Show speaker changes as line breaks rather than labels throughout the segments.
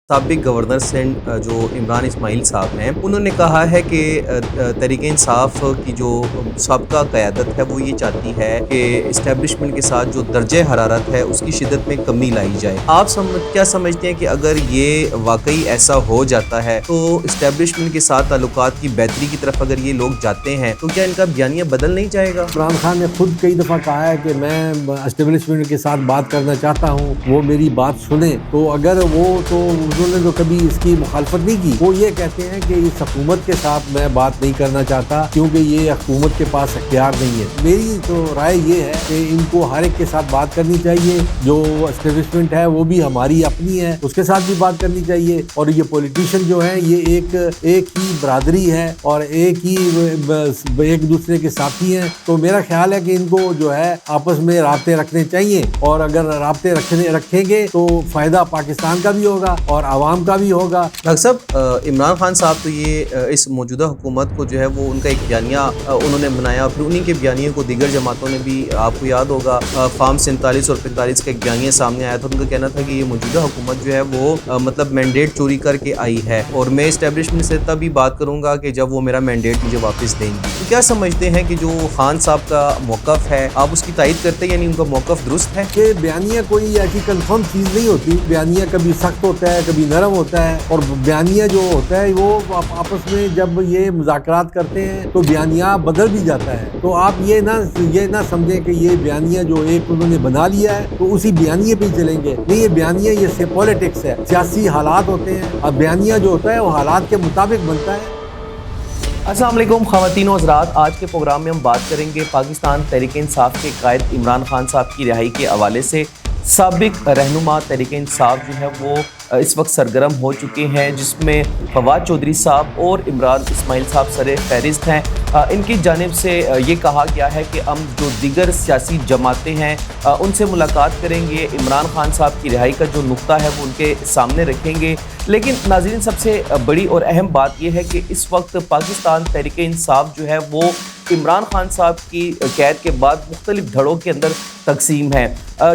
سابق گورنر سندھ جو عمران اسماعیل صاحب ہیں، انہوں نے کہا ہے کہ تحریک انصاف کی جو سابقہ قیادت ہے وہ یہ چاہتی ہے کہ اسٹیبلشمنٹ کے ساتھ جو درجہ حرارت ہے اس کی شدت میں کمی لائی جائے۔ آپ کیا سمجھتے ہیں کہ اگر یہ واقعی ایسا ہو جاتا ہے تو اسٹیبلشمنٹ کے ساتھ تعلقات کی بہتری کی طرف اگر یہ لوگ جاتے ہیں تو کیا ان کا بیانیہ بدل نہیں جائے گا؟
عمران خان نے خود کئی دفعہ کہا ہے کہ میں اسٹیبلشمنٹ کے ساتھ بات کرنا چاہتا ہوں، وہ میری بات سنیں، تو اگر وہ تو انہوں نے تو کبھی اس کی مخالفت نہیں کی۔ وہ یہ کہتے ہیں کہ اس حکومت کے ساتھ میں بات نہیں کرنا چاہتا کیونکہ یہ حکومت کے پاس اختیار نہیں ہے۔ میری تو رائے یہ ہے کہ ان کو ہر ایک کے ساتھ بات کرنی چاہیے، جو اسٹیبلشمنٹ ہے وہ بھی ہماری اپنی ہے، اس کے ساتھ بھی بات کرنی چاہیے، اور یہ پولیٹیشین جو ہیں یہ ایک ہی برادری ہے اور ایک دوسرے کے ساتھی ہیں، تو میرا خیال ہے کہ ان کو جو ہے آپس میں رابطے رکھنے چاہیے، اور اگر رابطے رکھیں گے تو فائدہ پاکستان کا بھی ہوگا اور عوام کا بھی ہوگا۔
ڈاکٹر صاحب، عمران خان صاحب تو یہ اس موجودہ حکومت کو جو ہے وہ ان کا ایک بیانیہ انہوں نے بنایا، پھر انہی کے بیانیے کو دیگر جماعتوں نے بھی، آپ کو یاد ہوگا فارم 47 اور 45 کا ایک بیانیہ سامنے آیا تھا، ان کا کہنا تھا کہ یہ موجودہ حکومت جو ہے وہ مطلب مینڈیٹ چوری کر کے آئی ہے، اور میں اسٹیبلشمنٹ سے تب بھی بات کروں گا کہ جب وہ میرا مینڈیٹ مجھے واپس دیں گی۔ تو کیا سمجھتے ہیں کہ جو خان صاحب کا موقف ہے آپ اس کی تائید کرتے ہیں، یعنی ان کا موقف درست ہے؟
کہ بیانیہ کوئی ایسی کنفرم چیز نہیں ہوتی، بیانیہ کبھی سخت ہوتا ہے کبھی نرم ہوتا ہے، اور بیانیہ جو ہوتا ہے وہ آپس میں جب یہ مذاکرات کرتے ہیں تو بیانیہ بدل بھی جاتا ہے، تو آپ یہ نہ سمجھیں کہ یہ بیانیہ جو ایک انہوں نے بنا لیا ہے تو اسی بیانیے پہ ہی چلیں گے، نہیں، یہ بیانیہ یہ پولیٹکس ہے، سیاسی حالات ہوتے ہیں، اب بیانیہ جو ہوتا ہے وہ حالات کے مطابق بنتا ہے۔
السلام علیکم خواتین و حضرات، آج کے پروگرام میں ہم بات کریں گے پاکستان تحریک انصاف کے قائد عمران خان صاحب کی رہائی کے حوالے سے۔ سابق رہنما تحریک انصاف جو ہے وہ اس وقت سرگرم ہو چکے ہیں، جس میں فواد چودھری صاحب اور عمران اسماعیل صاحب سر فہرست ہیں۔ ان کی جانب سے یہ کہا گیا ہے کہ ہم جو دیگر سیاسی جماعتیں ہیں ان سے ملاقات کریں گے، عمران خان صاحب کی رہائی کا جو نقطہ ہے وہ ان کے سامنے رکھیں گے۔ لیکن ناظرین، سب سے بڑی اور اہم بات یہ ہے کہ اس وقت پاکستان تحریک انصاف جو ہے وہ عمران خان صاحب کی قید کے بعد مختلف دھڑوں کے اندر تقسیم ہے۔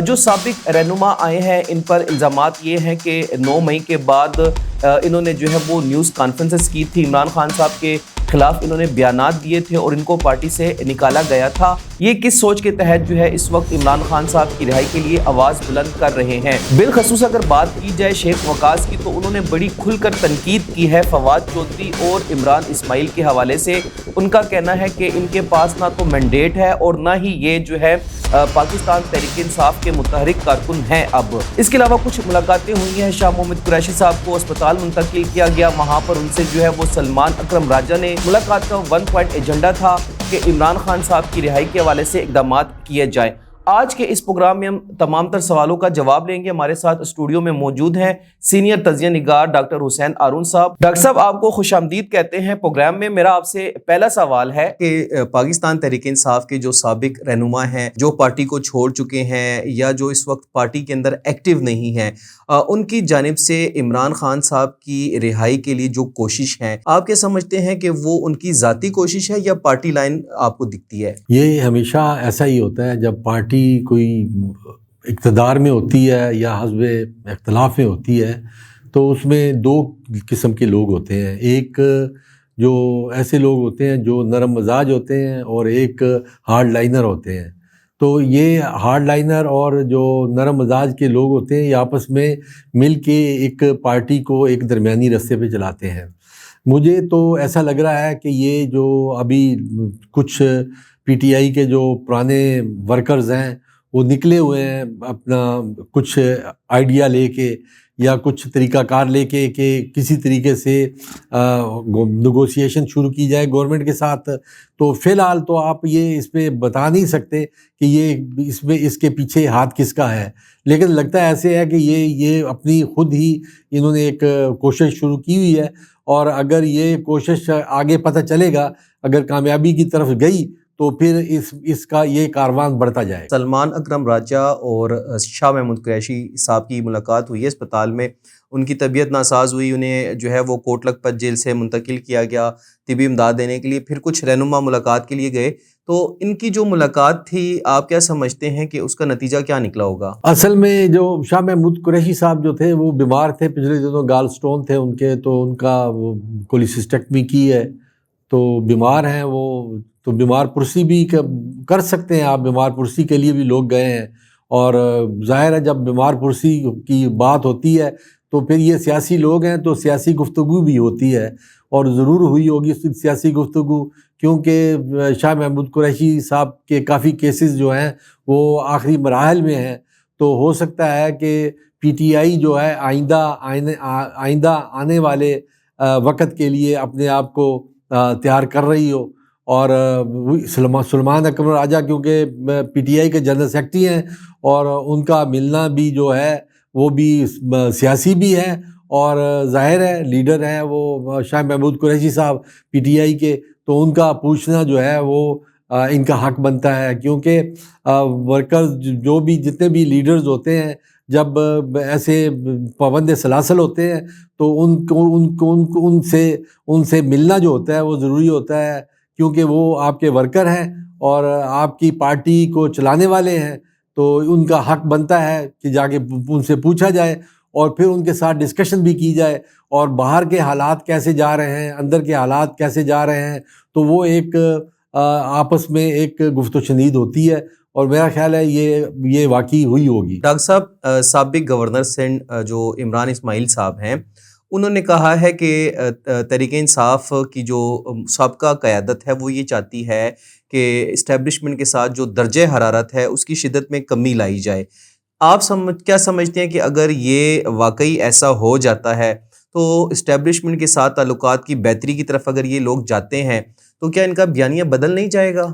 جو سابق رہنما آئے ہیں ان پر الزامات یہ ہیں کہ 9 مئی کے بعد انہوں نے جو ہے وہ نیوز کانفرنسز کی تھی، عمران خان صاحب کے خلاف انہوں نے بیانات دیے تھے اور ان کو پارٹی سے نکالا گیا تھا۔ یہ کس سوچ کے تحت جو ہے اس وقت عمران خان صاحب کی رہائی کے لیے آواز بلند کر رہے ہیں؟ بالخصوص اگر بات کی جائے شیخ وقاص کی، تو انہوں نے بڑی کھل کر تنقید کی ہے فواد چودھری اور عمران اسماعیل کے حوالے سے۔ ان کا کہنا ہے کہ ان کے پاس نہ تو مینڈیٹ ہے اور نہ ہی یہ جو ہے پاکستان تحریک انصاف کے متحرک کارکن ہیں۔ اب اس کے علاوہ کچھ ملاقاتیں ہوئی ہیں، شاہ محمد قریشی صاحب کو اسپتال منتقل کیا گیا، وہاں پر ان سے جو ہے وہ سلمان اکرم راجہ نے ملاقات کا 1 پوائنٹ ایجنڈا تھا کہ عمران خان صاحب کی رہائی کے حوالے سے اقدامات کیے جائیں۔ آج کے اس پروگرام میں ہم تمام تر سوالوں کا جواب لیں گے۔ ہمارے ساتھ اسٹوڈیو میں موجود ہیں سینئر تجزیہ نگار ڈاکٹر حسین ہارون صاحب۔ ڈاکٹر صاحب، آپ کو خوش آمدید کہتے ہیں پروگرام میں۔ میرا آپ سے پہلا سوال ہے کہ پاکستان تحریک انصاف کے جو سابق رہنما ہیں، جو پارٹی کو چھوڑ چکے ہیں یا جو اس وقت پارٹی کے اندر ایکٹیو نہیں ہیں، ان کی جانب سے عمران خان صاحب کی رہائی کے لیے جو کوشش ہے، آپ کیا سمجھتے ہیں کہ وہ ان کی ذاتی کوشش ہے یا پارٹی لائن آپ کو دکھتی ہے؟
یہ ہمیشہ ایسا ہی ہوتا ہے، جب پارٹی کوئی اقتدار میں ہوتی ہے یا حزب اختلاف میں ہوتی ہے تو اس میں 2 قسم کے لوگ ہوتے ہیں، ایک جو ایسے لوگ ہوتے ہیں جو نرم مزاج ہوتے ہیں اور ایک ہارڈ لائنر ہوتے ہیں۔ تو یہ ہارڈ لائنر اور جو نرم مزاج کے لوگ ہوتے ہیں یہ آپس میں مل کے ایک پارٹی کو ایک درمیانی رستے پہ چلاتے ہیں۔ مجھے تو ایسا لگ رہا ہے کہ یہ جو ابھی کچھ پی ٹی آئی کے جو پرانے ورکرز ہیں وہ نکلے ہوئے ہیں اپنا کچھ آئیڈیا لے کے یا کچھ طریقہ کار لے کے کہ کسی طریقے سے نیگوسیشن شروع کی جائے گورنمنٹ کے ساتھ، تو فی الحال تو آپ یہ اس پہ بتا نہیں سکتے کہ یہ اس کے پیچھے ہاتھ کس کا ہے، لیکن لگتا ہے ایسے ہے کہ یہ اپنی خود ہی انہوں نے ایک کوشش شروع کی ہوئی ہے، اور اگر یہ کوشش آگے پتہ چلے گا، اگر کامیابی کی طرف گئی تو پھر اس کا یہ کاروان بڑھتا جائے۔
سلمان اکرم راجہ اور شاہ محمود قریشی صاحب کی ملاقات ہوئی ہے اسپتال میں، ان کی طبیعت ناساز ہوئی، انہیں جو ہے وہ کوٹ لکھپت جیل سے منتقل کیا گیا طبی امداد دینے کے لیے، پھر کچھ رہنما ملاقات کے لیے گئے تو ان کی جو ملاقات تھی آپ کیا سمجھتے ہیں کہ اس کا نتیجہ کیا نکلا ہوگا؟
اصل میں جو شاہ محمود قریشی صاحب جو تھے وہ بیمار تھے، پچھلے دنوں گال سٹون تھے ان کے، تو ان کا وہ کولیسسٹیکٹمی کی ہے، تو بیمار ہیں وہ، تو بیمار پرسی بھی کر سکتے ہیں آپ، بیمار پرسی کے لیے بھی لوگ گئے ہیں، اور ظاہر ہے جب بیمار پرسی کی بات ہوتی ہے تو پھر یہ سیاسی لوگ ہیں تو سیاسی گفتگو بھی ہوتی ہے، اور ضرور ہوئی ہوگی سیاسی گفتگو، کیونکہ شاہ محمود قریشی صاحب کے کافی کیسز جو ہیں وہ آخری مراحل میں ہیں، تو ہو سکتا ہے کہ پی ٹی آئی جو ہے آئندہ آنے والے وقت کے لیے اپنے آپ کو تیار کر رہی ہو، اور سلمان اکبر راجہ کیونکہ پی ٹی آئی کے جنرل سیکرٹری ہیں، اور ان کا ملنا بھی جو ہے وہ بھی سیاسی بھی ہے، اور ظاہر ہے لیڈر ہیں وہ شاہ محمود قریشی صاحب پی ٹی آئی کے، تو ان کا پوچھنا جو ہے وہ ان کا حق بنتا ہے، کیونکہ ورکرز جو بھی جتنے بھی لیڈرز ہوتے ہیں جب ایسے پابند سلاسل ہوتے ہیں تو ان سے ملنا جو ہوتا ہے وہ ضروری ہوتا ہے، کیونکہ وہ آپ کے ورکر ہیں اور آپ کی پارٹی کو چلانے والے ہیں، تو ان کا حق بنتا ہے کہ جا کے ان سے پوچھا جائے اور پھر ان کے ساتھ ڈسکشن بھی کی جائے، اور باہر کے حالات کیسے جا رہے ہیں، اندر کے حالات کیسے جا رہے ہیں، تو وہ ایک آپس میں ایک گفت و شنید ہوتی ہے، اور میرا خیال ہے یہ واقعی ہوئی ہوگی۔
ڈاکٹر صاحب، سابق گورنر سندھ جو عمران اسماعیل صاحب ہیں، انہوں نے کہا ہے کہ تحریک انصاف کی جو سابقہ قیادت ہے وہ یہ چاہتی ہے کہ اسٹیبلشمنٹ کے ساتھ جو درجہ حرارت ہے اس کی شدت میں کمی لائی جائے۔ آپ کیا سمجھتے ہیں کہ اگر یہ واقعی ایسا ہو جاتا ہے تو اسٹیبلشمنٹ کے ساتھ تعلقات کی بہتری کی طرف اگر یہ لوگ جاتے ہیں تو کیا ان کا بیانیہ بدل نہیں جائے گا؟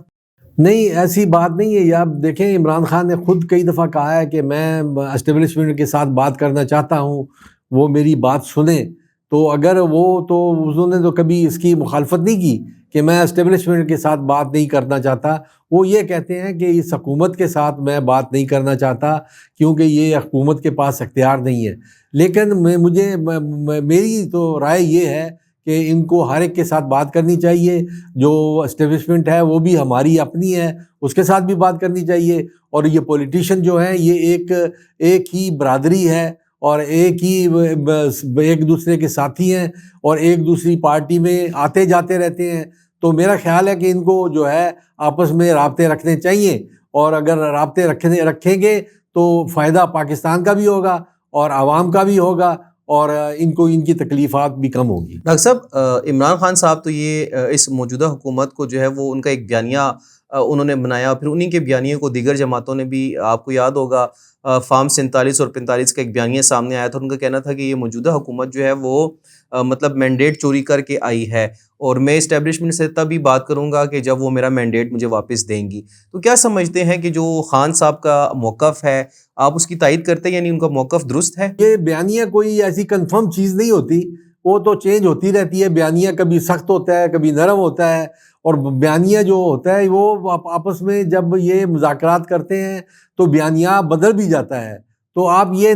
نہیں، ایسی بات نہیں ہے، یا دیکھیں عمران خان نے خود کئی دفعہ کہا ہے کہ میں اسٹیبلشمنٹ کے ساتھ بات کرنا چاہتا ہوں، وہ میری بات سنیں، تو اگر انہوں نے تو کبھی اس کی مخالفت نہیں کی کہ میں اسٹیبلشمنٹ کے ساتھ بات نہیں کرنا چاہتا، وہ یہ کہتے ہیں کہ اس حکومت کے ساتھ میں بات نہیں کرنا چاہتا کیونکہ یہ حکومت کے پاس اختیار نہیں ہے، لیکن میری تو رائے یہ ہے کہ ان کو ہر ایک کے ساتھ بات کرنی چاہیے، جو اسٹیبلشمنٹ ہے وہ بھی ہماری اپنی ہے، اس کے ساتھ بھی بات کرنی چاہیے، اور یہ پولیٹیشین جو ہیں یہ ایک ہی برادری ہے، اور ایک دوسرے کے ساتھی ہیں، اور ایک دوسری پارٹی میں آتے جاتے رہتے ہیں، تو میرا خیال ہے کہ ان کو جو ہے آپس میں رابطے رکھنے چاہیے، اور اگر رابطے رکھیں گے تو فائدہ پاکستان کا بھی ہوگا اور عوام کا بھی ہوگا، اور ان کی تکلیفات بھی کم ہوگی۔
ڈاکٹر صاحب، عمران خان صاحب تو یہ اس موجودہ حکومت کو جو ہے وہ ان کا ایک بیانیہ انہوں نے بنایا، پھر انہی کے بیانیے کو دیگر جماعتوں نے بھی، آپ کو یاد ہوگا فارم 47 اور 45 کا ایک بیانیہ سامنے آیا تھا، ان کا کہنا تھا کہ یہ موجودہ حکومت جو ہے وہ مطلب مینڈیٹ چوری کر کے آئی ہے، اور میں اسٹیبلشمنٹ سے تب ہی بات کروں گا کہ جب وہ میرا مینڈیٹ مجھے واپس دیں گی۔ تو کیا سمجھتے ہیں کہ جو خان صاحب کا موقف ہے آپ اس کی تائید کرتے ہیں، یعنی ان کا موقف درست ہے؟
یہ بیانیہ کوئی ایسی کنفرم چیز نہیں ہوتی، وہ تو چینج ہوتی رہتی ہے، بیانیہ کبھی سخت ہوتا ہے کبھی نرم ہوتا ہے، اور بیانیہ جو ہوتا ہے وہ آپس میں جب یہ مذاکرات کرتے ہیں تو بیانیہ بدل بھی جاتا ہے، تو آپ یہ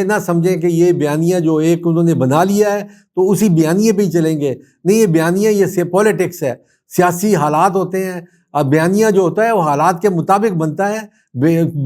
نہ سمجھیں کہ یہ بیانیہ جو ایک انہوں نے بنا لیا ہے تو اسی بیانیے پہ ہی چلیں گے، نہیں، یہ بیانیہ یہ پولیٹکس ہے، سیاسی حالات ہوتے ہیں، اب بیانیہ جو ہوتا ہے وہ حالات کے مطابق بنتا ہے،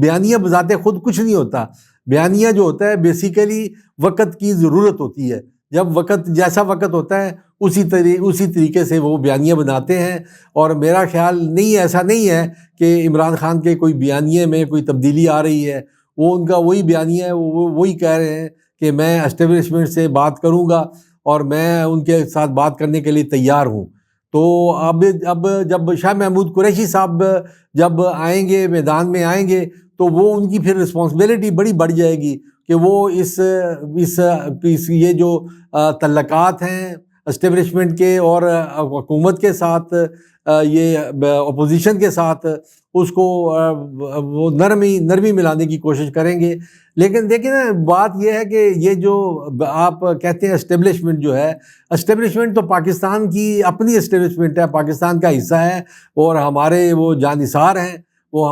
بیانیہ بذات خود کچھ نہیں ہوتا، بیانیہ جو ہوتا ہے بیسیکلی وقت کی ضرورت ہوتی ہے، جب جیسا وقت ہوتا ہے اسی طریقے سے وہ بیانیہ بناتے ہیں، اور میرا خیال نہیں، ایسا نہیں ہے کہ عمران خان کے کوئی بیانیے میں کوئی تبدیلی آ رہی ہے، وہ ان کا وہی بیانیہ ہے، وہ وہی کہہ رہے ہیں کہ میں اسٹیبلشمنٹ سے بات کروں گا اور میں ان کے ساتھ بات کرنے کے لیے تیار ہوں۔ تو اب جب شاہ محمود قریشی صاحب جب آئیں گے، میدان میں آئیں گے، تو وہ ان کی پھر رسپانسبلٹی بڑی بڑھ جائے گی کہ وہ یہ جو تعلقات ہیں اسٹیبلشمنٹ کے اور حکومت کے ساتھ، یہ اپوزیشن کے ساتھ، اس کو وہ نرمی ملانے کی کوشش کریں گے، لیکن دیکھیں نا بات یہ ہے کہ یہ جو آپ کہتے ہیں اسٹیبلشمنٹ جو ہے، اسٹیبلشمنٹ تو پاکستان کی اپنی اسٹیبلشمنٹ ہے، پاکستان کا حصہ ہے، اور ہمارے وہ جانثار ہیں، وہ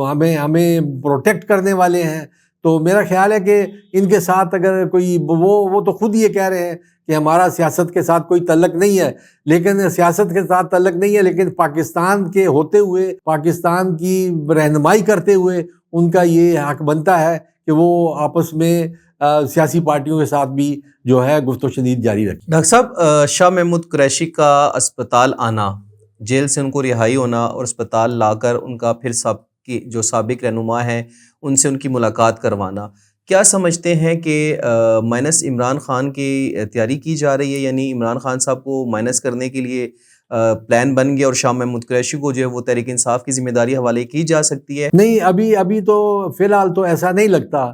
ہمیں پروٹیکٹ کرنے والے ہیں، تو میرا خیال ہے کہ ان کے ساتھ اگر کوئی وہ تو خود یہ کہہ رہے ہیں کہ ہمارا سیاست کے ساتھ کوئی تعلق نہیں ہے، لیکن سیاست کے ساتھ تعلق نہیں ہے، لیکن پاکستان کے ہوتے ہوئے، پاکستان کی رہنمائی کرتے ہوئے ان کا یہ حق بنتا ہے کہ وہ آپس میں سیاسی پارٹیوں کے ساتھ بھی جو ہے گفت و شنید جاری رکھیں۔
ڈاکٹر صاحب، شاہ محمود قریشی کا اسپتال آنا، جیل سے ان کو رہائی ہونا اور اسپتال لا کر ان کا پھر جو سابق رہنما ہیں ان سے ان کی ملاقات کروانا، کیا سمجھتے ہیں کہ مائنس عمران خان کی تیاری کی جا رہی ہے؟ یعنی عمران خان صاحب کو مائنس کرنے کے لیے پلان بن گیا اور شاہ محمود قریشی کو جو ہے وہ تحریک انصاف کی ذمہ داری حوالے کی جا سکتی ہے؟
نہیں، ابھی تو فی الحال تو ایسا نہیں لگتا،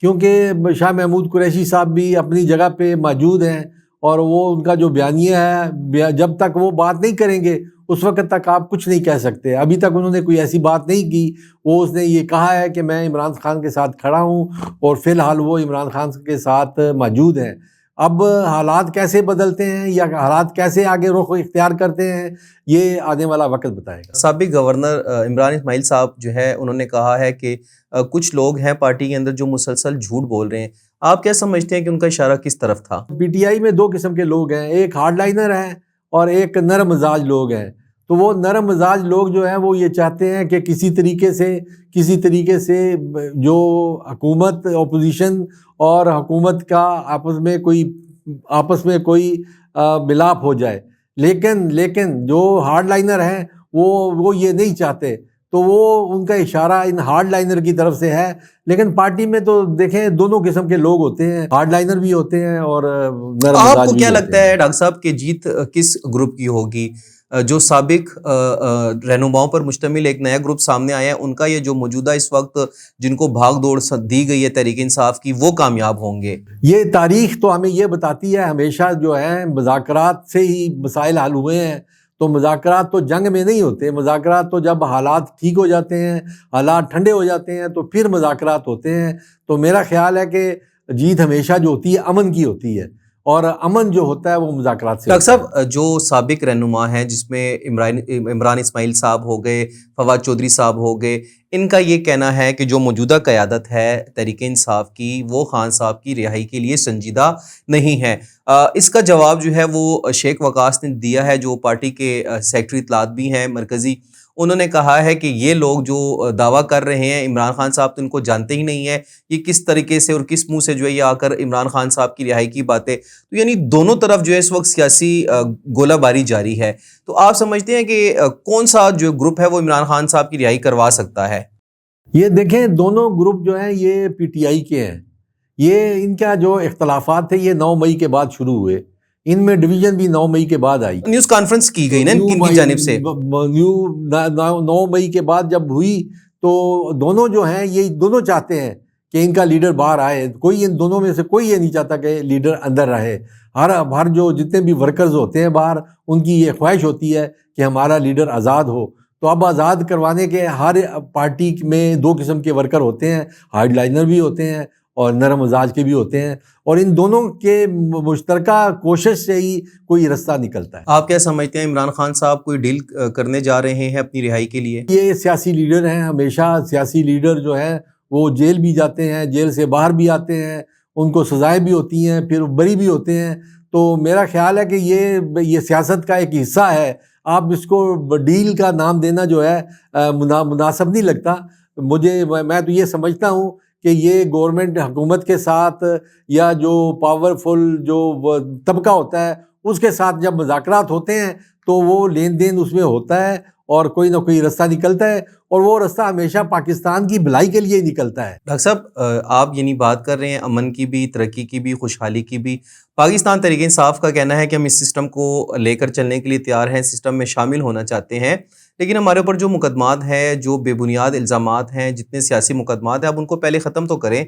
کیونکہ شاہ محمود قریشی صاحب بھی اپنی جگہ پہ موجود ہیں، اور وہ ان کا جو بیانیہ ہے، جب تک وہ بات نہیں کریں گے اس وقت تک آپ کچھ نہیں کہہ سکتے۔ ابھی تک انہوں نے کوئی ایسی بات نہیں کی، اس نے یہ کہا ہے کہ میں عمران خان کے ساتھ کھڑا ہوں، اور فی الحال وہ عمران خان کے ساتھ موجود ہیں۔ اب حالات کیسے بدلتے ہیں یا حالات کیسے آگے رخ اختیار کرتے ہیں، یہ آنے والا وقت بتائے گا۔
سابق گورنر عمران اسماعیل صاحب جو ہے انہوں نے کہا ہے کہ کچھ لوگ ہیں پارٹی کے اندر جو مسلسل جھوٹ بول رہے ہیں، آپ کیا سمجھتے ہیں کہ ان کا اشارہ کس طرف تھا؟
پی ٹی آئی میں دو قسم کے لوگ ہیں، ایک ہارڈ لائنر ہیں اور ایک نرم مزاج لوگ ہیں۔ تو وہ نرم مزاج لوگ جو ہیں وہ یہ چاہتے ہیں کہ کسی طریقے سے جو حکومت، اپوزیشن اور حکومت کا آپس میں کوئی ملاپ ہو جائے، لیکن جو ہارڈ لائنر ہیں وہ یہ نہیں چاہتے۔ تو وہ ان کا اشارہ ان ہارڈ لائنر کی طرف سے ہے، لیکن پارٹی میں تو دیکھیں دونوں قسم کے لوگ ہوتے ہیں، ہارڈ لائنر بھی ہوتے ہیں اور نرم مزاج بھی ہوتے ہیں۔
آپ کو کیا لگتا ہے ڈاکٹر صاحب کہ جیت کس گروپ کی ہوگی؟ جو سابق رہنماؤں پر مشتمل ایک نیا گروپ سامنے آیا ہے، ان کا یہ جو موجودہ اس وقت جن کو بھاگ دوڑ دی گئی ہے تحریک انصاف کی، وہ کامیاب ہوں گے؟
یہ تاریخ تو ہمیں یہ بتاتی ہے، ہمیشہ جو ہے مذاکرات سے ہی مسائل حل ہوئے ہیں۔ تو مذاکرات تو جنگ میں نہیں ہوتے، مذاکرات تو جب حالات ٹھیک ہو جاتے ہیں، حالات ٹھنڈے ہو جاتے ہیں تو پھر مذاکرات ہوتے ہیں۔ تو میرا خیال ہے کہ جیت ہمیشہ جو ہوتی ہے امن کی ہوتی ہے، اور امن جو ہوتا ہے وہ مذاکرات سے۔
ڈاکٹر صاحب، جو سابق رہنما ہیں جس میں عمران اسماعیل صاحب ہو گئے، فواد چودھری صاحب ہو گئے، ان کا یہ کہنا ہے کہ جو موجودہ قیادت ہے تحریک انصاف کی، وہ خان صاحب کی رہائی کے لیے سنجیدہ نہیں ہے۔ اس کا جواب جو ہے وہ شیخ وقاص نے دیا ہے، جو پارٹی کے سیکرٹری اطلاعات بھی ہیں مرکزی۔ انہوں نے کہا ہے کہ یہ لوگ جو دعویٰ کر رہے ہیں عمران خان صاحب تو ان کو جانتے ہی نہیں ہے، یہ کس طریقے سے اور کس منہ سے جو ہے یہ آ کر عمران خان صاحب کی رہائی کی باتیں، تو یعنی دونوں طرف جو ہے اس وقت سیاسی گولہ باری جاری ہے۔ تو آپ سمجھتے ہیں کہ کون سا جو گروپ ہے وہ عمران خان صاحب کی رہائی کروا سکتا ہے؟
یہ دیکھیں دونوں گروپ جو ہیں یہ پی ٹی آئی کے ہیں، یہ ان کا جو اختلافات تھے یہ 9 مئی کے بعد شروع ہوئے، ان میں ڈویژن بھی 9 مئی کے بعد آئی،
نیوز کانفرنس کی گئی نا ان کی جانب سے
9 مئی کے بعد جب ہوئی، تو دونوں جو ہیں یہ دونوں چاہتے ہیں کہ ان کا لیڈر باہر آئے، کوئی ان دونوں میں سے کوئی یہ نہیں چاہتا کہ لیڈر اندر رہے۔ ہر جو جتنے بھی ورکرز ہوتے ہیں باہر، ان کی یہ خواہش ہوتی ہے کہ ہمارا لیڈر آزاد ہو۔ تو اب آزاد کروانے کے ہر پارٹی میں دو قسم کے ورکر ہوتے ہیں، ہارڈ لائنر بھی ہوتے ہیں اور نرم مزاج کے بھی ہوتے ہیں، اور ان دونوں کے مشترکہ کوشش سے ہی کوئی رستہ نکلتا ہے۔
آپ کیا سمجھتے ہیں عمران خان صاحب کوئی ڈیل کرنے جا رہے ہیں اپنی رہائی کے لیے؟
یہ سیاسی لیڈر ہیں، ہمیشہ سیاسی لیڈر جو ہیں وہ جیل بھی جاتے ہیں، جیل سے باہر بھی آتے ہیں، ان کو سزائیں بھی ہوتی ہیں، پھر بری بھی ہوتے ہیں۔ تو میرا خیال ہے کہ یہ سیاست کا ایک حصہ ہے، آپ اس کو ڈیل کا نام دینا جو ہے مناسب نہیں لگتا مجھے۔ میں تو یہ سمجھتا ہوں کہ یہ گورنمنٹ حکومت کے ساتھ یا جو پاورفل جو طبقہ ہوتا ہے اس کے ساتھ جب مذاکرات ہوتے ہیں تو وہ لین دین اس میں ہوتا ہے اور کوئی نہ کوئی رستہ نکلتا ہے، اور وہ رستہ ہمیشہ پاکستان کی بھلائی کے لیے نکلتا ہے۔
ڈاکٹر صاحب، آپ یعنی بات کر رہے ہیں امن کی بھی، ترقی کی بھی، خوشحالی کی بھی۔ پاکستان تحریک انصاف کا کہنا ہے کہ ہم اس سسٹم کو لے کر چلنے کے لیے تیار ہیں، سسٹم میں شامل ہونا چاہتے ہیں، لیکن ہمارے اوپر جو مقدمات ہیں، جو بے بنیاد الزامات ہیں، جتنے سیاسی مقدمات ہیں، اب ان کو پہلے ختم تو کریں۔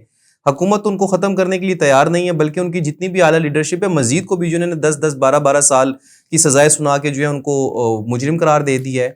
حکومت ان کو ختم کرنے کے لیے تیار نہیں ہے، بلکہ ان کی جتنی بھی اعلیٰ لیڈرشپ ہے مزید کو بھی جو انہوں نے 10 12 سال کی سزائیں سنا کے جو ہے ان کو مجرم قرار دے دی ہے۔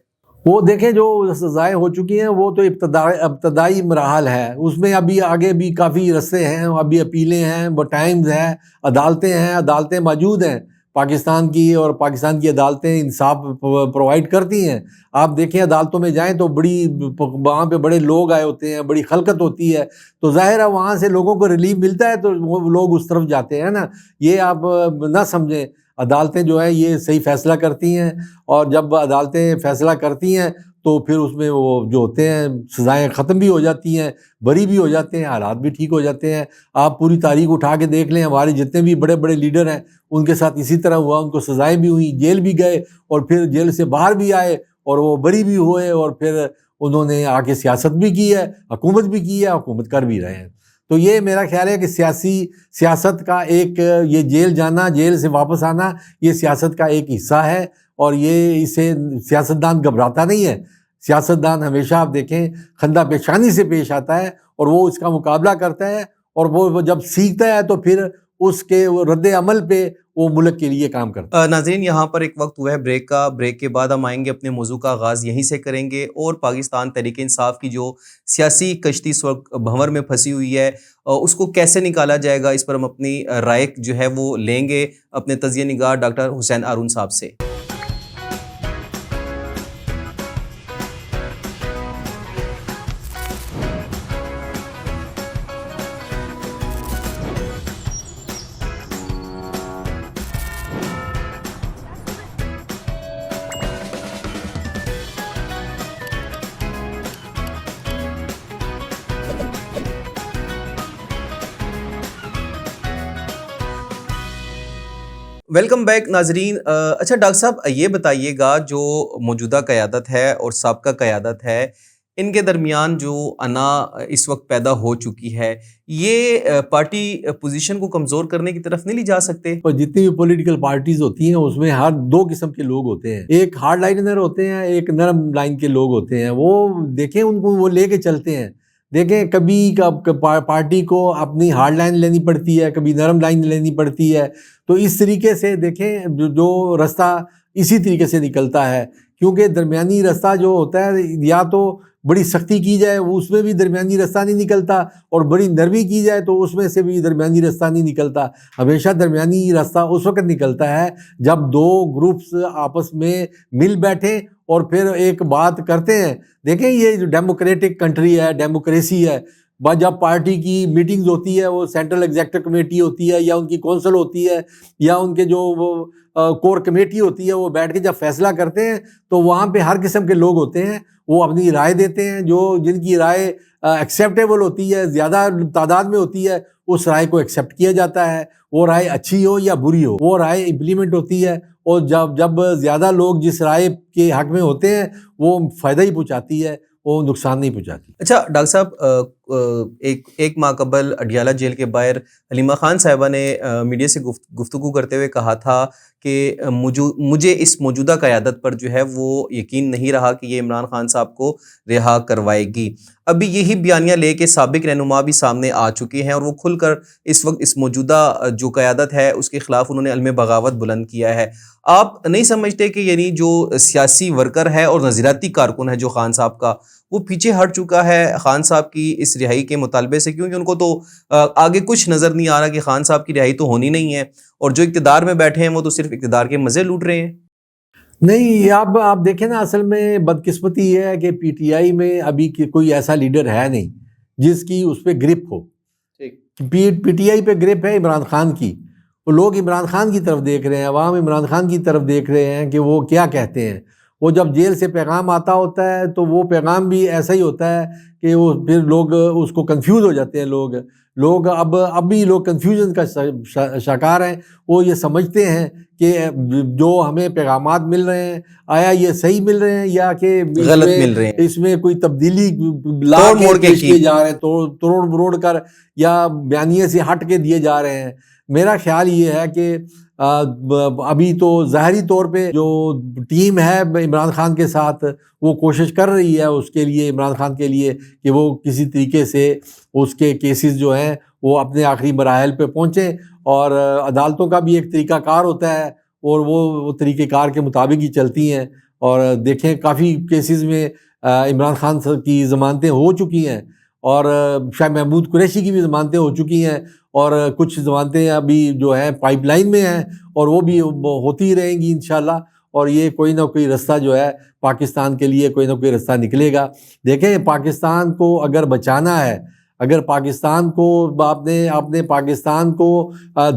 وہ دیکھیں جو سزائیں ہو چکی ہیں وہ تو ابتدائی مراحل ہے، اس میں ابھی آگے بھی کافی رستے ہیں، ابھی اپیلیں ہیں، وہ ٹائمز ہیں، عدالتیں موجود ہیں۔ پاکستان کی اور پاکستان کی عدالتیں انصاف پرووائڈ کرتی ہیں. آپ دیکھیں عدالتوں میں جائیں تو وہاں پہ بڑے لوگ آئے ہوتے ہیں, بڑی خلقت ہوتی ہے, تو ظاہر ہے وہاں سے لوگوں کو ریلیف ملتا ہے تو وہ لوگ اس طرف جاتے ہیں نا. یہ آپ نہ سمجھیں, عدالتیں جو ہیں یہ صحیح فیصلہ کرتی ہیں, اور جب عدالتیں فیصلہ کرتی ہیں تو پھر اس میں وہ جو ہوتے ہیں سزائیں ختم بھی ہو جاتی ہیں, بری بھی ہو جاتے ہیں, حالات بھی ٹھیک ہو جاتے ہیں. آپ پوری تاریخ اٹھا کے دیکھ لیں, ہمارے جتنے بھی بڑے بڑے لیڈر ہیں ان کے ساتھ اسی طرح ہوا, ان کو سزائیں بھی ہوئیں, جیل بھی گئے اور پھر جیل سے باہر بھی آئے اور وہ بری بھی ہوئے, اور پھر انہوں نے آ کے سیاست بھی کی ہے, حکومت بھی کی ہے, حکومت کر بھی رہے ہیں. تو یہ میرا خیال ہے کہ سیاست کا ایک یہ جیل جانا, جیل سے واپس آنا, یہ سیاست کا ایک حصہ ہے, اور یہ اسے سیاستدان گھبراتا نہیں ہے. سیاستدان ہمیشہ آپ دیکھیں خندہ پیشانی سے پیش آتا ہے اور وہ اس کا مقابلہ کرتا ہے, اور وہ جب سیکھتا ہے تو پھر اس کے رد عمل پہ وہ ملک کے لیے کام کرتا ہے.
ناظرین, یہاں پر ایک وقت ہوا ہے بریک کا. بریک کے بعد ہم آئیں گے, اپنے موضوع کا آغاز یہیں سے کریں گے, اور پاکستان تحریک انصاف کی جو سیاسی کشتی اس وقت بھنور میں پھنسی ہوئی ہے اس کو کیسے نکالا جائے گا, اس پر ہم اپنی رائے جو ہے وہ لیں گے اپنے تجزیہ نگار ڈاکٹر حسین ہارون صاحب سے. ویلکم بیک ناظرین. اچھا ڈاکٹر صاحب, یہ بتائیے گا جو موجودہ قیادت ہے اور سابقہ قیادت ہے, ان کے درمیان جو انا اس وقت پیدا ہو چکی ہے, یہ پارٹی پوزیشن کو کمزور کرنے کی طرف نہیں لی جا سکتے؟
اور جتنی بھی پولیٹیکل پارٹیز ہوتی ہیں اس میں ہر دو قسم کے لوگ ہوتے ہیں, ایک ہارڈ لائنر ہوتے ہیں, ایک نرم لائن کے لوگ ہوتے ہیں. وہ دیکھیں ان کو وہ لے کے چلتے ہیں. دیکھیں کبھی پارٹی کو اپنی ہارڈ لائن لینی پڑتی ہے, کبھی نرم لائن لینی پڑتی ہے. تو اس طریقے سے دیکھیں جو رستہ اسی طریقے سے نکلتا ہے, کیونکہ درمیانی رستہ جو ہوتا ہے یا تو بڑی سختی کی جائے اس میں بھی درمیانی رستہ نہیں نکلتا, اور بڑی نرمی کی جائے تو اس میں سے بھی درمیانی رستہ نہیں نکلتا. ہمیشہ درمیانی رستہ اس وقت نکلتا ہے جب دو گروپس آپس میں مل بیٹھیں اور پھر ایک بات کرتے ہیں. دیکھیں یہ جو ڈیموکریٹک کنٹری ہے, ڈیموکریسی ہے, جب پارٹی کی میٹنگز ہوتی ہے, وہ سینٹرل ایگزیکٹو کمیٹی ہوتی ہے یا ان کی کونسل ہوتی ہے یا ان کے جو کور کمیٹی ہوتی ہے, وہ بیٹھ کے جب فیصلہ کرتے ہیں تو وہاں پہ ہر قسم کے لوگ ہوتے ہیں, وہ اپنی رائے دیتے ہیں. جن کی رائے ایکسیپٹیبل ہوتی ہے, زیادہ تعداد میں ہوتی ہے, اس رائے کو ایکسیپٹ کیا جاتا ہے. وہ رائے اچھی ہو یا بری ہو, وہ رائے امپلیمنٹ ہوتی ہے, اور جب زیادہ لوگ جس رائے کے حق میں ہوتے ہیں وہ فائدہ ہی پہنچاتی ہے, وہ نقصان نہیں پہنچاتی.
اچھا ڈاکٹر صاحب, ایک ماہ قبل اڈیالہ جیل کے باہر حلیمہ خان صاحبہ نے میڈیا سے گفتگو کرتے ہوئے کہا تھا کہ مجھے اس موجودہ قیادت پر جو ہے وہ یقین نہیں رہا کہ یہ عمران خان صاحب کو رہا کروائے گی. ابھی یہی بیانیہ لے کے سابق رہنما بھی سامنے آ چکے ہیں, اور وہ کھل کر اس وقت اس موجودہ جو قیادت ہے اس کے خلاف انہوں نے علم بغاوت بلند کیا ہے. آپ نہیں سمجھتے کہ یعنی جو سیاسی ورکر ہے اور نظریاتی کارکن ہے جو خان صاحب کا, وہ پیچھے ہٹ چکا ہے خان صاحب کی اس رہائی کے مطالبے سے, کیونکہ ان کو تو آگے کچھ نظر نہیں آ رہا کہ خان صاحب کی رہائی تو ہونی نہیں ہے, اور جو اقتدار میں بیٹھے ہیں وہ تو صرف اقتدار کے مزے لوٹ رہے ہیں؟
نہیں, آپ دیکھیں نا, اصل میں بدقسمتی یہ ہے کہ پی ٹی آئی میں ابھی کوئی ایسا لیڈر ہے نہیں جس کی اس پہ grip who. P T I پہ گرپ ہے عمران خان کی. وہ لوگ عمران خان کی طرف دیکھ رہے ہیں, عوام عمران خان کی طرف دیکھ رہے ہیں کہ وہ کیا کہتے ہیں. وہ جب جیل سے پیغام آتا ہوتا ہے تو وہ پیغام بھی ایسا ہی ہوتا ہے کہ وہ پھر لوگ اس کو کنفیوز ہو جاتے ہیں. لوگ اب بھی لوگ کنفیوژن کا شکار ہیں. وہ یہ سمجھتے ہیں کہ جو ہمیں پیغامات مل رہے ہیں آیا یہ صحیح مل رہے ہیں یا کہ
غلط مل رہے ہیں,
اس میں کوئی تبدیلی لا کے پیش کیے جا رہے ہیں, توڑ مروڑ کر یا بیانیے سے ہٹ کے دیے جا رہے ہیں. میرا خیال یہ ہے کہ ابھی تو ظاہری طور پہ جو ٹیم ہے عمران خان کے ساتھ وہ کوشش کر رہی ہے اس کے لیے, عمران خان کے لیے, کہ وہ کسی طریقے سے اس کے کیسز جو ہیں وہ اپنے آخری مراحل پہ پہنچیں. اور عدالتوں کا بھی ایک طریقہ کار ہوتا ہے اور وہ طریقہ کار کے مطابق ہی چلتی ہیں. اور دیکھیں کافی کیسز میں عمران خان کی ضمانتیں ہو چکی ہیں, اور شاہ محمود قریشی کی بھی ضمانتیں ہو چکی ہیں اور کچھ ضمانتیں ابھی جو ہیں پائپ لائن میں ہیں اور وہ بھی ہوتی رہیں گی انشاءاللہ، اور یہ کوئی نہ کوئی رستہ جو ہے پاکستان کے لیے کوئی نہ کوئی رستہ نکلے گا۔ دیکھیں پاکستان کو اگر بچانا ہے، اگر پاکستان کو آپ نے پاکستان کو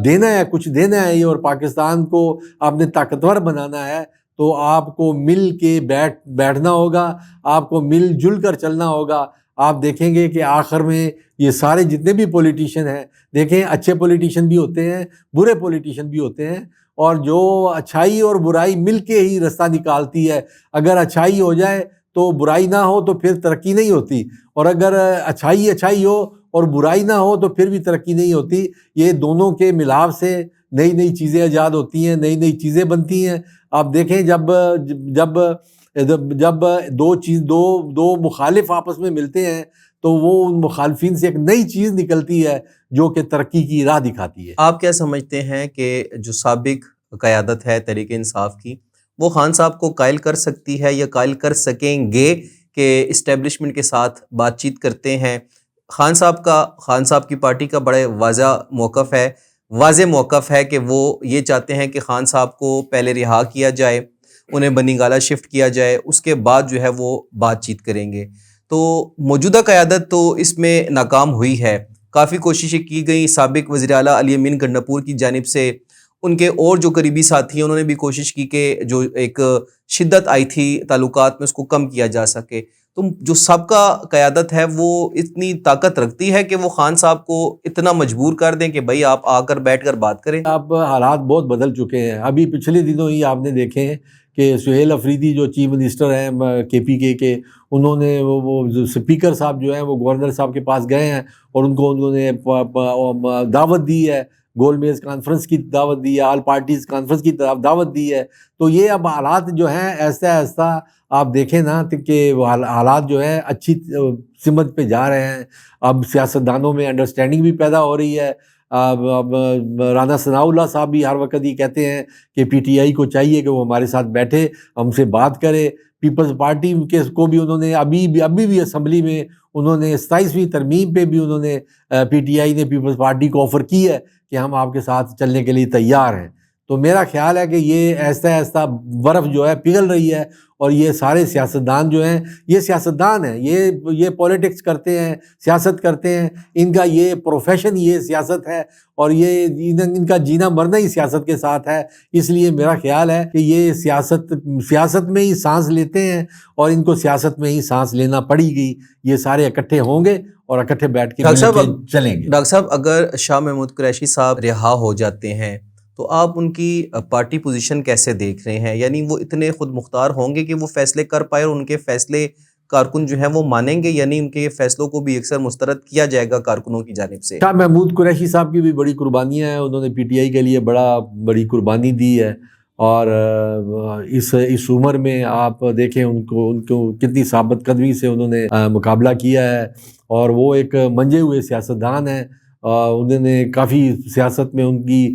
دینا ہے، کچھ دینا ہے اور پاکستان کو آپ نے طاقتور بنانا ہے تو آپ کو مل کے بیٹھنا ہوگا، آپ کو مل جل کر چلنا ہوگا۔ آپ دیکھیں گے کہ آخر میں یہ سارے جتنے بھی پولیٹیشین ہیں، دیکھیں اچھے پولیٹیشین بھی ہوتے ہیں، برے پولیٹیشین بھی ہوتے ہیں، اور جو اچھائی اور برائی مل کے ہی رستہ نکالتی ہے۔ اگر اچھائی ہو جائے تو برائی نہ ہو تو پھر ترقی نہیں ہوتی، اور اگر اچھائی ہو اور برائی نہ ہو تو پھر بھی ترقی نہیں ہوتی۔ یہ دونوں کے ملاپ سے نئی نئی چیزیں ایجاد ہوتی ہیں، نئی نئی چیزیں بنتی ہیں۔ آپ دیکھیں جب دو مخالف آپس میں ملتے ہیں تو وہ ان مخالفین سے ایک نئی چیز نکلتی ہے جو کہ ترقی کی راہ دکھاتی ہے۔
آپ کیا سمجھتے ہیں کہ جو سابق قیادت ہے تحریک انصاف کی، وہ خان صاحب کو قائل کر سکتی ہے یا قائل کر سکیں گے کہ اسٹیبلشمنٹ کے ساتھ بات چیت کرتے ہیں؟ خان صاحب کی پارٹی کا بڑے واضح موقف ہے کہ وہ یہ چاہتے ہیں کہ خان صاحب کو پہلے رہا کیا جائے، انہیں بنی گالہ شفٹ کیا جائے، اس کے بعد جو ہے وہ بات چیت کریں گے۔ تو موجودہ قیادت تو اس میں ناکام ہوئی ہے، کافی کوششیں کی گئیں۔ سابق وزیر اعلیٰ علی امین گنڈاپور کی جانب سے ان کے اور جو قریبی ساتھی ہیں انہوں نے بھی کوشش کی کہ جو ایک شدت آئی تھی تعلقات میں اس کو کم کیا جا سکے۔ تو جو سابقہ قیادت ہے وہ اتنی طاقت رکھتی ہے کہ وہ خان صاحب کو اتنا مجبور کر دیں کہ بھائی آپ آ کر بیٹھ کر بات کریں؟
اب حالات بہت بدل چکے ہیں۔ ابھی پچھلے دنوں ہی آپ نے دیکھے ہیں کہ سہیل افریدی جو چیف منسٹر ہیں KPK کے، انہوں نے وہ اسپیکر صاحب جو ہیں وہ گورنر صاحب کے پاس گئے ہیں اور انہوں نے دعوت دی ہے، گول میز کانفرنس کی دعوت دی ہے، آل پارٹیز کانفرنس کی دعوت دی ہے۔ تو یہ اب حالات جو ہیں ایسا آپ دیکھیں نا کہ حالات جو ہیں اچھی سمت پہ جا رہے ہیں۔ اب سیاستدانوں میں انڈرسٹینڈنگ بھی پیدا ہو رہی ہے۔ رانا ثناء اللہ صاحب بھی ہر وقت یہ کہتے ہیں کہ PTI کو چاہیے کہ وہ ہمارے ساتھ بیٹھے، ہم سے بات کرے۔ پیپلز پارٹی کو بھی انہوں نے ابھی بھی اسمبلی میں انہوں نے 27ویں ترمیم پہ بھی انہوں نے PTI نے پیپلز پارٹی کو آفر کی ہے کہ ہم آپ کے ساتھ چلنے کے لیے تیار ہیں۔ تو میرا خیال ہے کہ یہ ایسا برف جو ہے پگھل رہی ہے، اور یہ سارے سیاستدان جو ہیں یہ سیاستدان ہیں، یہ پولیٹکس کرتے ہیں، سیاست کرتے ہیں، ان کا یہ پروفیشن یہ سیاست ہے، اور یہ ان کا جینا مرنا ہی سیاست کے ساتھ ہے۔ اس لیے میرا خیال ہے کہ یہ سیاست میں ہی سانس لیتے ہیں، اور ان کو سیاست میں ہی سانس لینا پڑے گی۔ یہ سارے اکٹھے ہوں گے اور اکٹھے بیٹھ کے چلیں گے۔
ڈاکٹر صاحب، اگر شاہ محمود قریشی صاحب رہا ہو جاتے ہیں تو آپ ان کی پارٹی پوزیشن کیسے دیکھ رہے ہیں؟ یعنی وہ اتنے خود مختار ہوں گے کہ وہ فیصلے کر پائے اور ان کے فیصلے کارکن جو ہیں وہ مانیں گے، یعنی ان کے فیصلوں کو بھی اکثر مسترد کیا جائے گا کارکنوں کی جانب سے؟
شاہ محمود قریشی صاحب کی بھی بڑی قربانیاں ہیں، انہوں نے PTI کے لیے بڑی قربانی دی ہے، اور اس عمر میں آپ دیکھیں ان کو کتنی ثابت قدمی سے انہوں نے مقابلہ کیا ہے، اور وہ ایک منجے ہوئے سیاستدان ہیں۔ انہوں نے کافی سیاست میں ان کی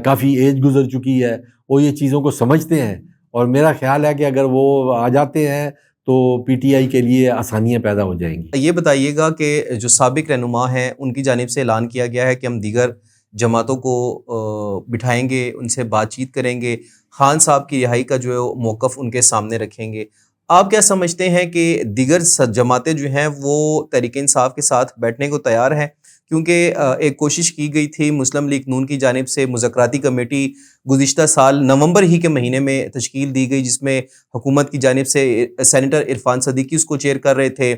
کافی ایج گزر چکی ہے، وہ یہ چیزوں کو سمجھتے ہیں، اور میرا خیال ہے کہ اگر وہ آ جاتے ہیں تو PTI کے لیے آسانیاں پیدا ہو جائیں گی۔
یہ بتائیے گا کہ جو سابق رہنما ہیں ان کی جانب سے اعلان کیا گیا ہے کہ ہم دیگر جماعتوں کو بٹھائیں گے، ان سے بات چیت کریں گے، خان صاحب کی رہائی کا جو موقف ان کے سامنے رکھیں گے۔ آپ کیا سمجھتے ہیں کہ دیگر جماعتیں جو ہیں وہ تحریک انصاف کے ساتھ بیٹھنے کو تیار ہیں؟ کیونکہ ایک کوشش کی گئی تھی مسلم لیگ نون کی جانب سے، مذاکراتی کمیٹی گزشتہ سال نومبر ہی کے مہینے میں تشکیل دی گئی، جس میں حکومت کی جانب سے سینیٹر عرفان صدیقی اس کو چیئر کر رہے تھے،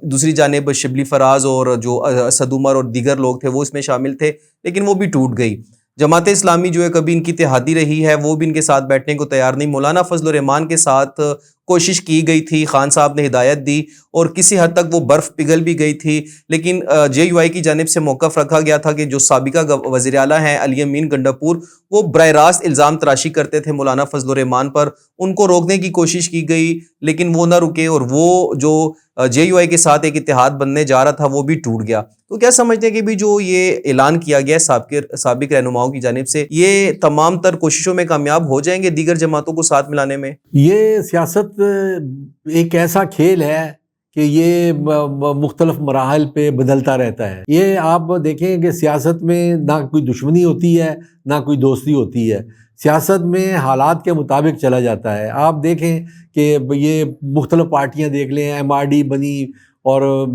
دوسری جانب شبلی فراز اور جو اسد عمر اور دیگر لوگ تھے وہ اس میں شامل تھے، لیکن وہ بھی ٹوٹ گئی۔ جماعت اسلامی جو ہے کبھی ان کی اتحادی رہی ہے، وہ بھی ان کے ساتھ بیٹھنے کو تیار نہیں۔ مولانا فضل الرحمان کے ساتھ کوشش کی گئی تھی، خان صاحب نے ہدایت دی اور کسی حد تک وہ برف پگھل بھی گئی تھی، لیکن JUI کی جانب سے موقف رکھا گیا تھا کہ جو سابقہ وزیر اعلیٰ ہیں علی امین گنڈاپور، وہ براہ راست الزام تراشی کرتے تھے مولانا فضل الرحمان پر، ان کو روکنے کی کوشش کی گئی لیکن وہ نہ رکے، اور وہ جو JUI کے ساتھ ایک اتحاد بننے جا رہا تھا وہ بھی ٹوٹ گیا۔ تو کیا سمجھتے ہیں کہ بھی جو یہ اعلان کیا گیا سابق رہنماؤں کی جانب سے، یہ تمام تر کوششوں میں کامیاب ہو جائیں گے دیگر جماعتوں کو ساتھ ملانے میں؟
یہ سیاست ایک ایسا کھیل ہے کہ یہ مختلف مراحل پہ بدلتا رہتا ہے. یہ آپ دیکھیں کہ سیاست میں نہ کوئی دشمنی ہوتی ہے نہ کوئی دوستی ہوتی ہے. سیاست میں حالات کے مطابق چلا جاتا ہے. آپ دیکھیں کہ یہ مختلف پارٹیاں دیکھ لیں, MRD بنی اور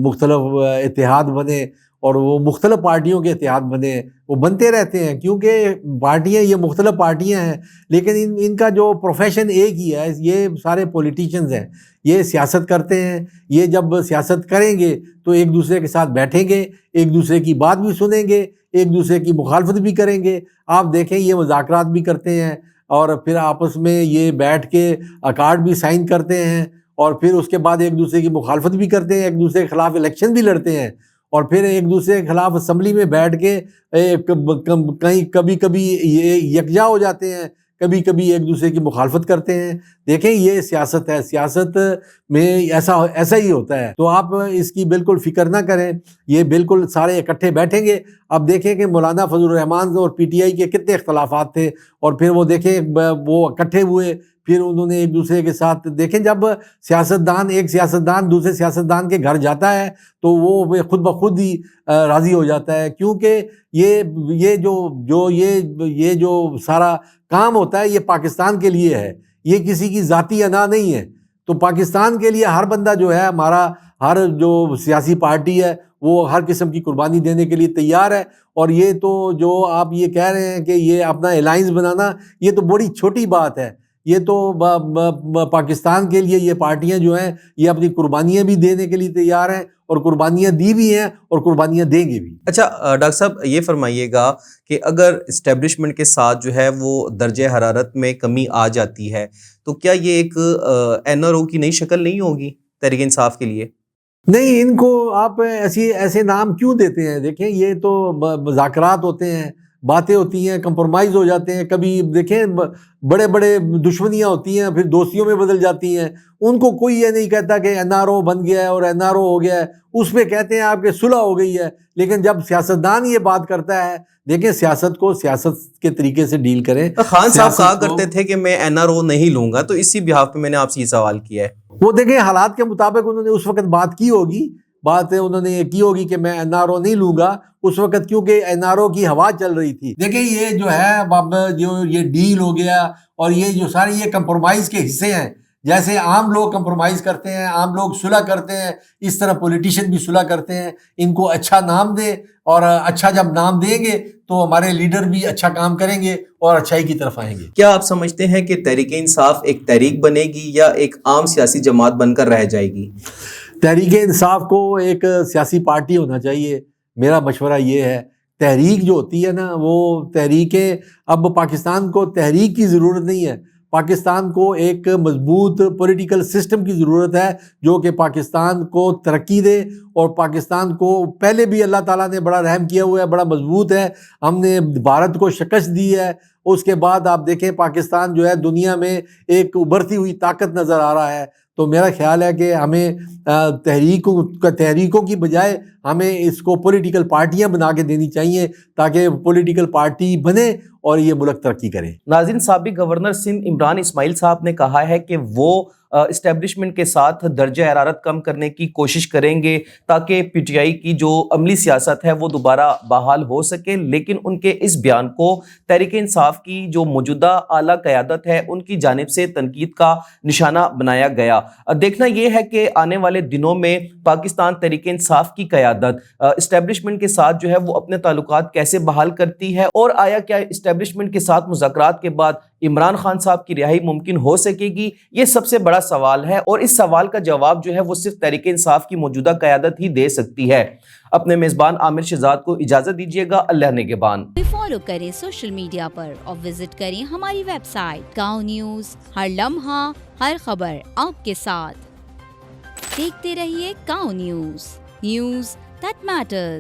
مختلف اتحاد بنے, اور وہ مختلف پارٹیوں کے اتحاد بنے, وہ بنتے رہتے ہیں کیونکہ پارٹیاں یہ مختلف پارٹیاں ہیں, لیکن ان کا جو پروفیشن ایک ہی ہے. یہ سارے پولیٹیشنز ہیں, یہ سیاست کرتے ہیں. یہ جب سیاست کریں گے تو ایک دوسرے کے ساتھ بیٹھیں گے, ایک دوسرے کی بات بھی سنیں گے, ایک دوسرے کی مخالفت بھی کریں گے. آپ دیکھیں یہ مذاکرات بھی کرتے ہیں اور پھر آپس میں یہ بیٹھ کے اکارڈ بھی سائن کرتے ہیں, اور پھر اس کے بعد ایک دوسرے کی مخالفت بھی کرتے ہیں, ایک دوسرے کے خلاف الیکشن بھی لڑتے ہیں, اور پھر ایک دوسرے کے خلاف اسمبلی میں بیٹھ کے کہیں کبھی یہ یکجا ہو جاتے ہیں, کبھی ایک دوسرے کی مخالفت کرتے ہیں. دیکھیں یہ سیاست ہے, سیاست میں ایسا ہی ہوتا ہے. تو آپ اس کی بالکل فکر نہ کریں, یہ بالکل سارے اکٹھے بیٹھیں گے. اب دیکھیں کہ مولانا فضل الرحمان اور PTI کے کتنے اختلافات تھے, اور پھر وہ دیکھیں وہ اکٹھے ہوئے, پھر انہوں نے ایک دوسرے کے ساتھ دیکھیں. جب ایک سیاستدان دوسرے سیاستدان کے گھر جاتا ہے تو وہ خود بخود ہی راضی ہو جاتا ہے, کیونکہ یہ جو سارا کام ہوتا ہے یہ پاکستان کے لیے ہے, یہ کسی کی ذاتی انا نہیں ہے. تو پاکستان کے لیے ہر بندہ جو ہے, ہمارا ہر جو سیاسی پارٹی ہے وہ ہر قسم کی قربانی دینے کے لیے تیار ہے. اور یہ تو جو آپ یہ کہہ رہے ہیں کہ یہ اپنا الائنس بنانا, یہ تو بڑی چھوٹی بات ہے. یہ تو پاکستان کے لیے یہ پارٹیاں جو ہیں یہ اپنی قربانیاں بھی دینے کے لیے تیار ہیں, اور قربانیاں دی بھی ہیں اور قربانیاں دیں گے بھی.
اچھا ڈاکٹر صاحب یہ فرمائیے گا کہ اگر اسٹیبلشمنٹ کے ساتھ جو ہے وہ درجہ حرارت میں کمی آ جاتی ہے تو کیا یہ ایک NRO کی نئی شکل نہیں ہوگی تحریک انصاف کے لیے؟
نہیں, ان کو آپ ایسے نام کیوں دیتے ہیں؟ دیکھیں یہ تو مذاکرات ہوتے ہیں, باتیں ہوتی ہیں, کمپرومائز ہو جاتے ہیں. کبھی دیکھیں بڑے دشمنیاں ہوتی ہیں پھر دوستیوں میں بدل جاتی ہیں. ان کو کوئی یہ نہیں کہتا کہ NRO بن گیا ہے اور NRO ہو گیا ہے, اس پہ کہتے ہیں آپ کے صلح ہو گئی ہے. لیکن جب سیاستدان یہ بات کرتا ہے, دیکھیں سیاست کو سیاست کے طریقے سے ڈیل کریں.
خان صاحب کہا کرتے تھے کہ میں NRO نہیں لوں گا, تو اسی بحاف پہ میں نے آپ سے یہ سوال کیا ہے.
وہ دیکھیں حالات کے مطابق انہوں نے اس وقت بات کی ہوگی, انہوں نے یہ کی ہوگی کہ میں NRO نہیں لوں گا اس وقت, کیونکہ NRO کی ہوا چل رہی تھی. دیکھیں یہ جو ہے جو یہ ڈیل ہو گیا اور یہ جو سارے یہ کمپرومائز کے حصے ہیں. جیسے عام لوگ کمپرومائز کرتے ہیں, عام لوگ صلح کرتے ہیں, اس طرح پولیٹیشین بھی صلح کرتے ہیں. ان کو اچھا نام دیں, اور اچھا جب نام دیں گے تو ہمارے لیڈر بھی اچھا کام کریں گے اور اچھائی کی طرف آئیں گے.
کیا آپ سمجھتے ہیں کہ تحریک انصاف ایک تحریک بنے گی یا ایک عام سیاسی جماعت بن کر رہ جائے گی؟
تحریک انصاف کو ایک سیاسی پارٹی ہونا چاہیے. میرا مشورہ یہ ہے, تحریک جو ہوتی ہے نا, وہ تحریکیں, اب پاکستان کو تحریک کی ضرورت نہیں ہے, پاکستان کو ایک مضبوط پولیٹیکل سسٹم کی ضرورت ہے جو کہ پاکستان کو ترقی دے. اور پاکستان کو پہلے بھی اللہ تعالیٰ نے بڑا رحم کیا ہوا ہے, بڑا مضبوط ہے. ہم نے بھارت کو شکست دی ہے. اس کے بعد آپ دیکھیں پاکستان جو ہے دنیا میں ایک ابھرتی ہوئی طاقت نظر آ رہا ہے. تو میرا خیال ہے کہ ہمیں تحریکوں کی بجائے ہمیں اس کو پولیٹیکل پارٹیاں بنا کے دینی چاہیے, تاکہ پولیٹیکل پارٹی بنے اور یہ ملک ترقی کرے.
ناظرین, سابق گورنر سندھ عمران اسماعیل صاحب نے کہا ہے کہ وہ اسٹیبلشمنٹ کے ساتھ درجہ حرارت کم کرنے کی کوشش کریں گے تاکہ PTI کی جو عملی سیاست ہے وہ دوبارہ بحال ہو سکے. لیکن ان کے اس بیان کو تحریک انصاف کی جو موجودہ اعلیٰ قیادت ہے ان کی جانب سے تنقید کا نشانہ بنایا گیا. دیکھنا یہ ہے کہ آنے والے دنوں میں پاکستان تحریک انصاف کی قیادت اسٹیبلشمنٹ کے ساتھ جو ہے وہ اپنے تعلقات کیسے بحال کرتی ہے, اور آیا کیا اسٹیبلشمنٹ کے ساتھ مذاکرات کے بعد عمران خان صاحب کی رہائی ممکن ہو سکے گی. یہ سب سے بڑا سوال ہے, اور اس سوال کا جواب جو ہے وہ صرف تحریک انصاف کی موجودہ قیادت ہی دے سکتی ہے. اپنے میزبان عامر شہزاد کو اجازت دیجیے گا. اللہ نگہبان.
فالو کریں سوشل میڈیا پر اور وزٹ کریں ہماری ویب سائٹ گاؤں نیوز. ہر لمحہ ہر خبر آپ کے ساتھ. دیکھتے رہیے گاؤں نیوز دیٹ میٹرز.